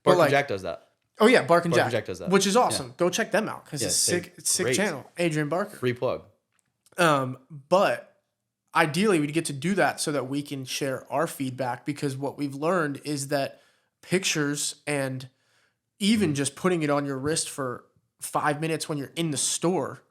Bark and Jack does that. Oh yeah, Bark and Jack does that. Which is awesome. Yeah. Go check them out because it's sick channel. Adrian Barker. Free plug. But ideally we'd get to do that so that we can share our feedback, because what we've learned is that pictures and even just putting it on your wrist for 5 minutes when you're in the store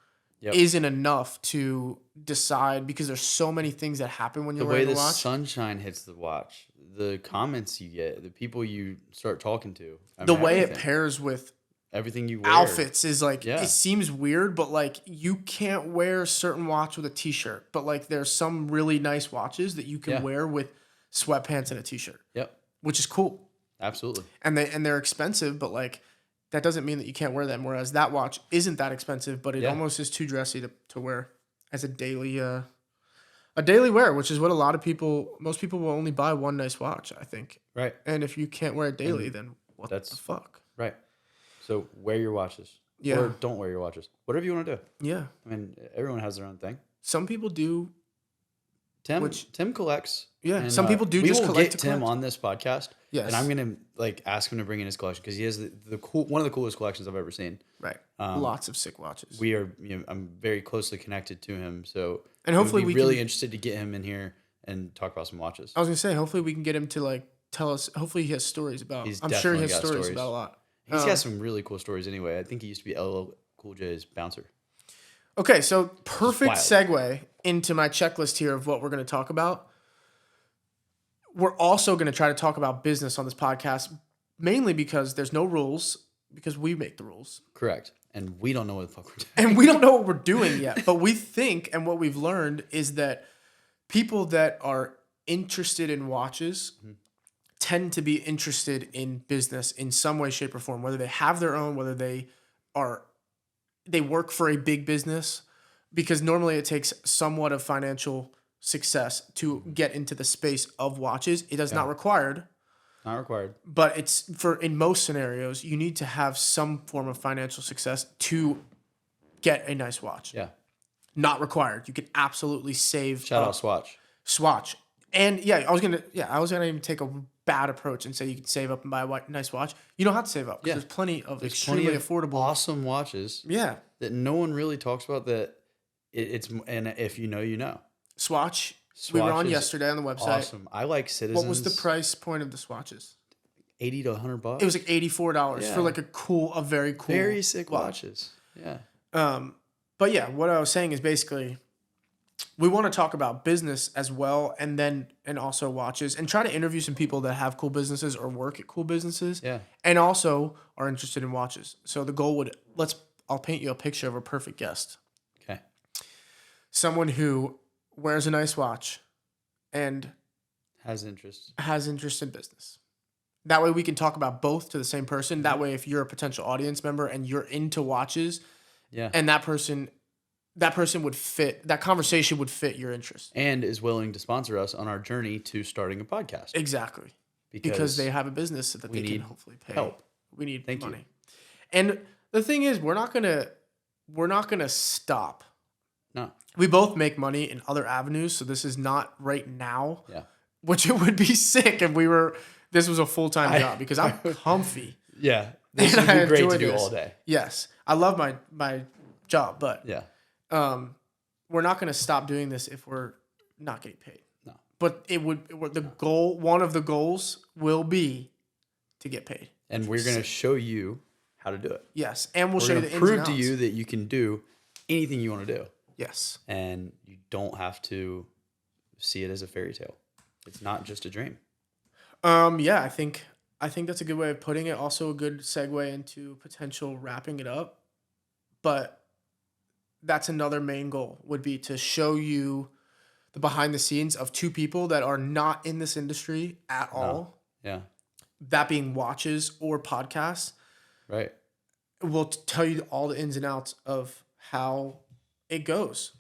isn't enough to decide, because there's so many things that happen when you're wearing the watch. The way the sunshine hits the watch, the comments you get, the people you start talking to. The way it pairs with everything you wear. Outfits is like, it seems weird, but like you can't wear a certain watch with a t-shirt, but like there's some really nice watches that you can wear with sweatpants and a t-shirt. Yep. Which is cool. Absolutely. And they're expensive, but like that doesn't mean that you can't wear them. Whereas that watch isn't that expensive, but it almost is too dressy to wear as a daily wear, which is what most people will only buy one nice watch, I think. Right. And if you can't wear it daily, then what the fuck? Right. So wear your watches. Yeah. Or don't wear your watches. Whatever you want to do. Yeah. I mean, everyone has their own thing. Some people do. Tim collects. Yeah. And, some people do just collect. We will get Tim on this podcast. Yes. And I'm gonna like ask him to bring in his collection, because he has one of the coolest collections I've ever seen. Right. Lots of sick watches. We are. I'm very closely connected to him, so hopefully we'd be really interested to get him in here and talk about some watches. I was gonna say, hopefully we can get him to like tell us. Hopefully he has stories about. I'm sure he has stories about a lot. He's got some really cool stories anyway. I think he used to be LL Cool J's bouncer. Okay, so perfect segue into my checklist here of what we're going to talk about. We're also going to try to talk about business on this podcast, mainly because there's no rules, because we make the rules. Correct. And we don't know what the fuck we're doing. And we don't know what we're doing yet. But we think, and what we've learned is that people that are interested in watches tend to be interested in business in some way, shape, or form, whether they have their own, whether they work for a big business, because normally it takes somewhat of financial success to get into the space of watches. It is not required. Not required. But in most scenarios, you need to have some form of financial success to get a nice watch. Yeah. Not required. You can absolutely save. Shout out Swatch. And I was gonna even take a bad approach and say you can save up and buy a nice watch. You don't have to save up, because there's plenty of extremely affordable, awesome watches. Yeah. That no one really talks about. That it's, and if you know, you know. Swatch. We were on yesterday on the website. Awesome. I like Citizens. What was the price point of the swatches? $80 to $100. It was like $84 for like a very cool, very sick watches. Yeah. But yeah, what I was saying is basically, we want to talk about business as well, and also watches, and try to interview some people that have cool businesses or work at cool businesses. Yeah. And also are interested in watches. So the goal I'll paint you a picture of a perfect guest. Okay. Someone who wears a nice watch and has interest in business. That way we can talk about both to the same person. That way, if you're a potential audience member and you're into watches, and that person, that person would fit, that conversation would fit your interest. And is willing to sponsor us on our journey to starting a podcast. Exactly. Because they have a business that they can hopefully pay. Help. We need Thank money. you. And the thing is, we're not gonna stop. No. We both make money in other avenues, so this is not right now. Yeah. Which it would be sick if this was a full-time job, because I'm comfy. Yeah. This would be great to do all day. Yes. I love my job, but yeah. We're not going to stop doing this if we're not getting paid. No. But one of the goals will be to get paid. And we're going to show you how to do it. Yes. And we'll show you the ins and prove outs. to you that you can do anything you want to do. Yes. And you don't have to see it as a fairy tale. It's not just a dream. Yeah, I think that's a good way of putting it. Also a good segue into potential wrapping it up. But that's another main goal, would be to show you the behind the scenes of two people that are not in this industry at all. Yeah. That being watches or podcasts. Right. We'll tell you all the ins and outs of how it goes.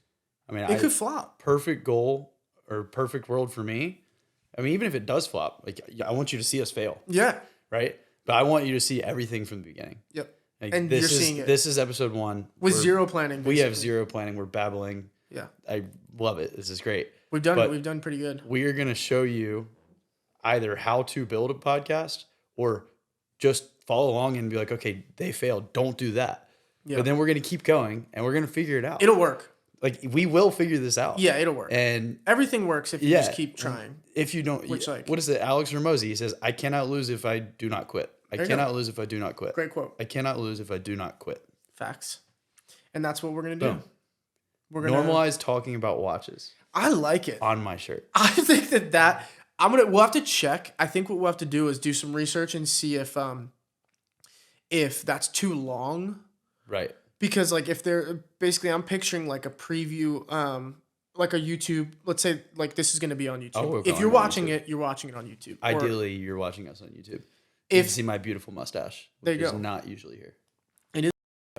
I mean, it could flop. Perfect goal or perfect world for me. I mean, even if it does flop, like, I want you to see us fail. Yeah. Right. But I want you to see everything from the beginning. Yep. Like, and you're seeing it. This is episode 1. With zero planning. Basically. We have zero planning. We're babbling. Yeah. I love it. This is great. We've done pretty good. We are going to show you either how to build a podcast or just follow along and be like, okay, they failed. Don't do that. Yeah. But then we're going to keep going and we're going to figure it out. It'll work. Like, we will figure this out. Yeah, it'll work. And everything works if you just keep trying. If you don't, what is it? Alex Ramosi, he says, I cannot lose if I do not quit. I cannot lose if I do not quit. Great quote. I cannot lose if I do not quit. Facts. And that's what we're going to do. Boom. We're going to normalize talking about watches. I like it. On my shirt. I think we'll have to check. I think what we'll have to do is do some research and see if that's too long. Right. Because like if they're basically, I'm picturing like a preview, like a YouTube, let's say like this is going to be on YouTube. If you're watching it, you're watching it on YouTube. Ideally, you're watching us on YouTube. You can see my beautiful mustache, which is not usually here. It is.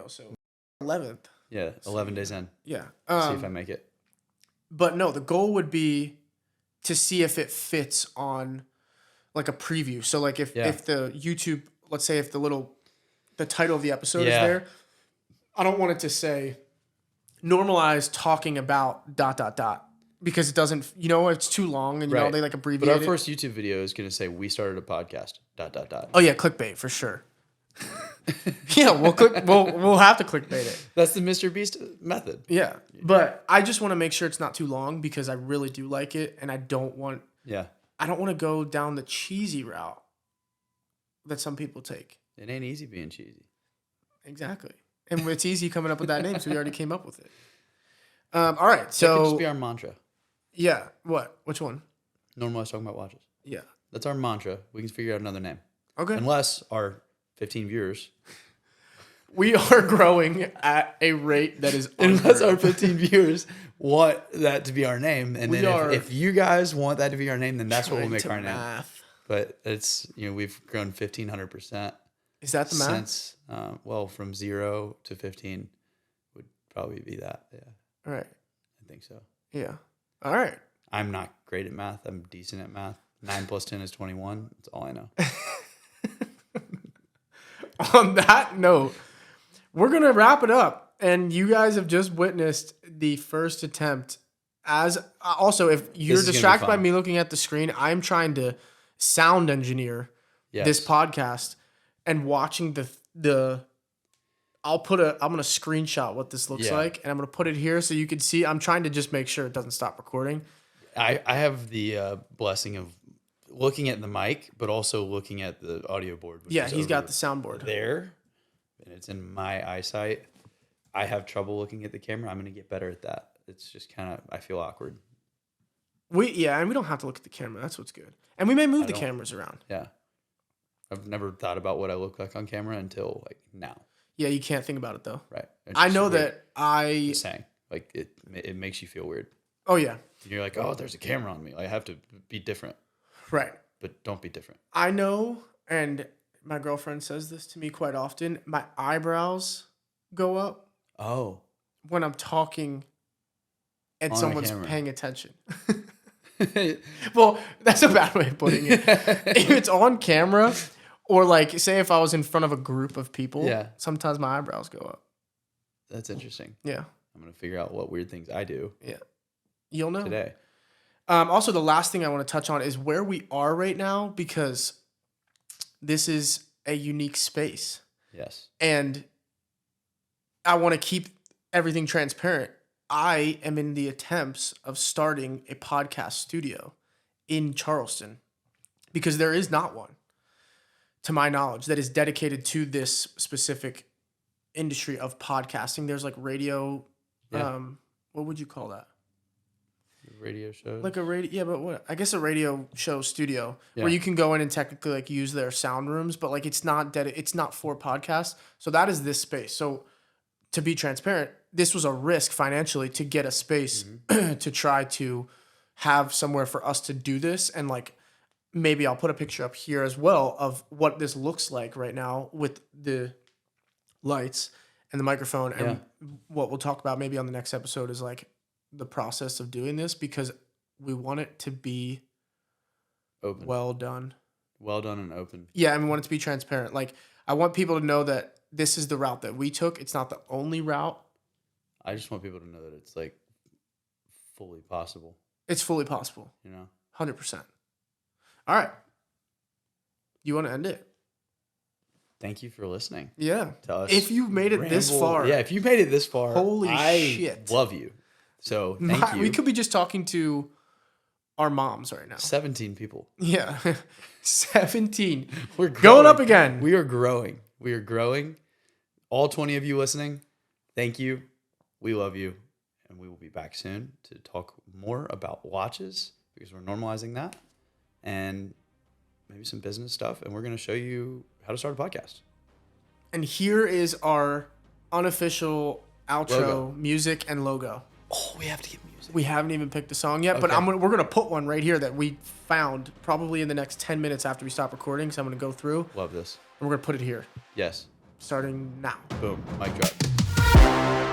So 11th. Yeah, 11 days in. Yeah. See if I make it. But no, the goal would be to see if it fits on like a preview. So like if the YouTube, let's say if the title of the episode is there, I don't want it to say normalize talking about ... because it doesn't, it's too long and they like abbreviate it. But our first YouTube video is going to say we started a podcast ... Oh yeah, clickbait for sure. Yeah, we'll have to clickbait it. That's the Mr. Beast method. Yeah. But I just want to make sure it's not too long because I really do like it and I don't want to go down the cheesy route that some people take. It ain't easy being cheesy. Exactly. And it's easy coming up with that name, so we already came up with it. All right, so... That could just be our mantra. Yeah. What? Which one? Normalize talking about watches. Yeah. That's our mantra. We can figure out another name. Okay. Unless our 15 viewers... We are growing at a rate that is unless our 15 viewers want that to be our name. And then if you guys want that to be our name, then that's what we'll make our name. But it's, we've grown 1,500%. Is that the math? Since, from 0 to 15 would probably be that. Yeah. All right. I think so. Yeah. All right. I'm not great at math. I'm decent at math. 9 plus 10 is 21. That's all I know. On that note, we're going to wrap it up. And you guys have just witnessed the first attempt. Also, if you're distracted by me looking at the screen, I'm trying to sound engineer this podcast and watching the I'm going to screenshot what this looks like and I'm going to put it here so you can see. I'm trying to just make sure it doesn't stop recording. I have the blessing of looking at the mic, but also looking at the audio board. He's got the soundboard there, and it's in my eyesight. I have trouble looking at the camera. I'm going to get better at that. It's just kind of, I feel awkward. And we don't have to look at the camera. That's what's good. And we may move the cameras around. Yeah. I've never thought about what I look like on camera until like now. Yeah, you can't think about it though. Right. I know that Just saying, like it makes you feel weird. Oh yeah. You're like, oh, there's a camera on me. I have to be different. Right. But don't be different. I know, and my girlfriend says this to me quite often. My eyebrows go up. Oh. when I'm talking and On a someone's camera. paying attention. Well, that's a bad way of putting it. If it's on camera, or like, say if I was in front of a group of people, Yeah. sometimes my eyebrows go up. That's interesting. Yeah. I'm going to figure out what weird things I do You'll know. today. Also, the last thing I want to touch on is where we are right now, because this is a unique space. Yes. And I want to keep everything transparent. I am in the attempts of starting a podcast studio in Charleston, because there is not one, to my knowledge, that is dedicated to this specific industry of podcasting. There's like radio, what would you call that? Radio show. Like a radio, yeah, but what? I guess a radio show studio where you can go in and technically like use their sound rooms, but like it's not it's not for podcasts. So that is this space. So to be transparent, this was a risk financially to get a space to try to have somewhere for us to do this. And like, maybe I'll put a picture up here as well of what this looks like right now with the lights and the microphone. And what we'll talk about maybe on the next episode is like the process of doing this, because we want it to be open. Well done And open. Yeah, and we want it to be transparent. Like, I want people to know that this is the route that we took. It's not the only route. I just want people to know that it's like fully possible. It's fully possible. 100%. All right. You want to end it? Thank you for listening. Yeah. To us. If you've made it this far. Yeah, if you made it this far. Holy shit. I love you. So thank you. We could be just talking to our moms right now. 17 people. Yeah. 17. We're going up again. We are growing. We are growing. All 20 of you listening, thank you. We love you. And we will be back soon to talk more about watches, because we're normalizing that, and maybe some business stuff. And we're going to show you how to start a podcast. And here is our unofficial outro Logo. music and logo. Oh, we have to get music. We haven't even picked a song yet, but we're going to put one right here that we found probably in the next 10 minutes after we stop recording. So I'm going to go through. Love this. And we're going to put it here. Yes. Starting now. Boom. Mic drop.